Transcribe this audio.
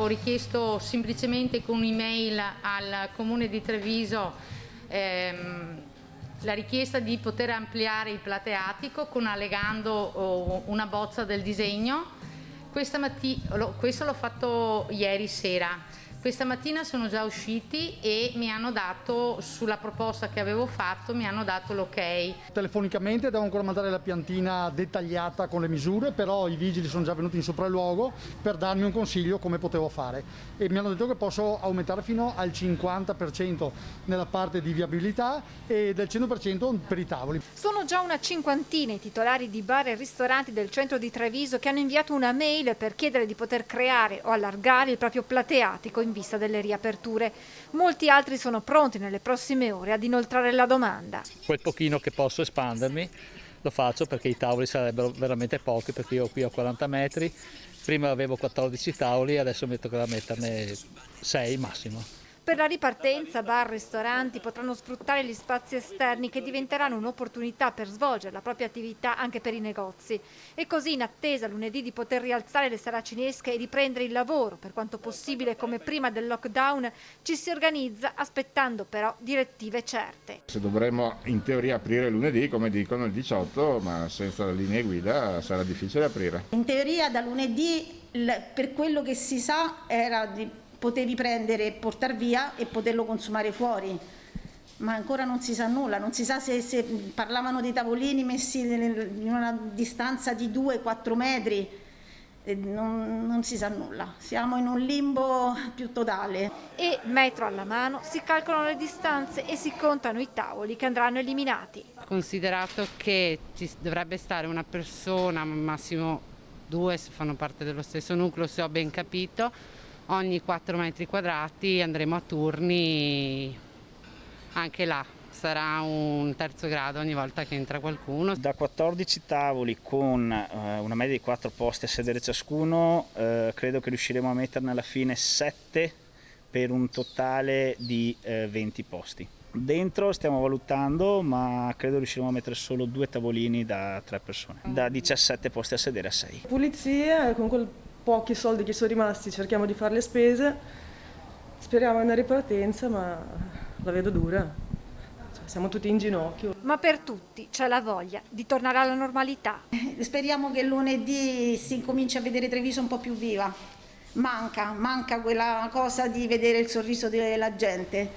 Ho richiesto semplicemente con un'email al Comune di Treviso la richiesta di poter ampliare il plateatico allegando una bozza del disegno. Questo l'ho fatto ieri sera. Questa mattina sono già usciti e mi hanno dato, sulla proposta che avevo fatto, mi hanno dato l'ok. Telefonicamente devo ancora mandare la piantina dettagliata con le misure, però i vigili sono già venuti in sopralluogo per darmi un consiglio come potevo fare e mi hanno detto che posso aumentare fino al 50% nella parte di viabilità e del 100% per i tavoli. Sono già una cinquantina i titolari di bar e ristoranti del centro di Treviso che hanno inviato una mail per chiedere di poter creare o allargare il proprio plateatico in vista delle riaperture. Molti altri sono pronti nelle prossime ore ad inoltrare la domanda. Quel pochino che posso espandermi lo faccio perché i tavoli sarebbero veramente pochi, perché io qui ho 40 metri, prima avevo 14 tavoli, adesso mi toccherà metterne 6 massimo. Per la ripartenza, bar e ristoranti potranno sfruttare gli spazi esterni che diventeranno un'opportunità per svolgere la propria attività anche per i negozi. E così, in attesa lunedì di poter rialzare le saracinesche e riprendere il lavoro, per quanto possibile come prima del lockdown, ci si organizza aspettando però direttive certe. Se dovremmo in teoria aprire lunedì, come dicono il 18, ma senza le linee guida sarà difficile aprire. In teoria da lunedì, per quello che si sa, potevi prendere e portare via e poterlo consumare fuori, ma ancora non si sa nulla, non si sa se parlavano di tavolini messi in una distanza di 2-4 metri, non si sa nulla, siamo in un limbo più totale. E metro alla mano si calcolano le distanze e si contano i tavoli che andranno eliminati. Considerato che ci dovrebbe stare una persona, massimo 2 se fanno parte dello stesso nucleo, se ho ben capito, ogni 4 metri quadrati andremo a turni, anche là sarà un terzo grado ogni volta che entra qualcuno. Da 14 tavoli con una media di 4 posti a sedere ciascuno, credo che riusciremo a metterne alla fine 7 per un totale di 20 posti. Dentro stiamo valutando, ma credo riusciremo a mettere solo 2 tavolini da 3 persone, da 17 posti a sedere a 6. Pulizie, con quel pochi soldi che sono rimasti cerchiamo di fare le spese, speriamo in una ripartenza, ma la vedo dura, siamo tutti in ginocchio. Ma per tutti c'è la voglia di tornare alla normalità. Speriamo che lunedì si incominci a vedere Treviso un po' più viva, manca quella cosa di vedere il sorriso della gente.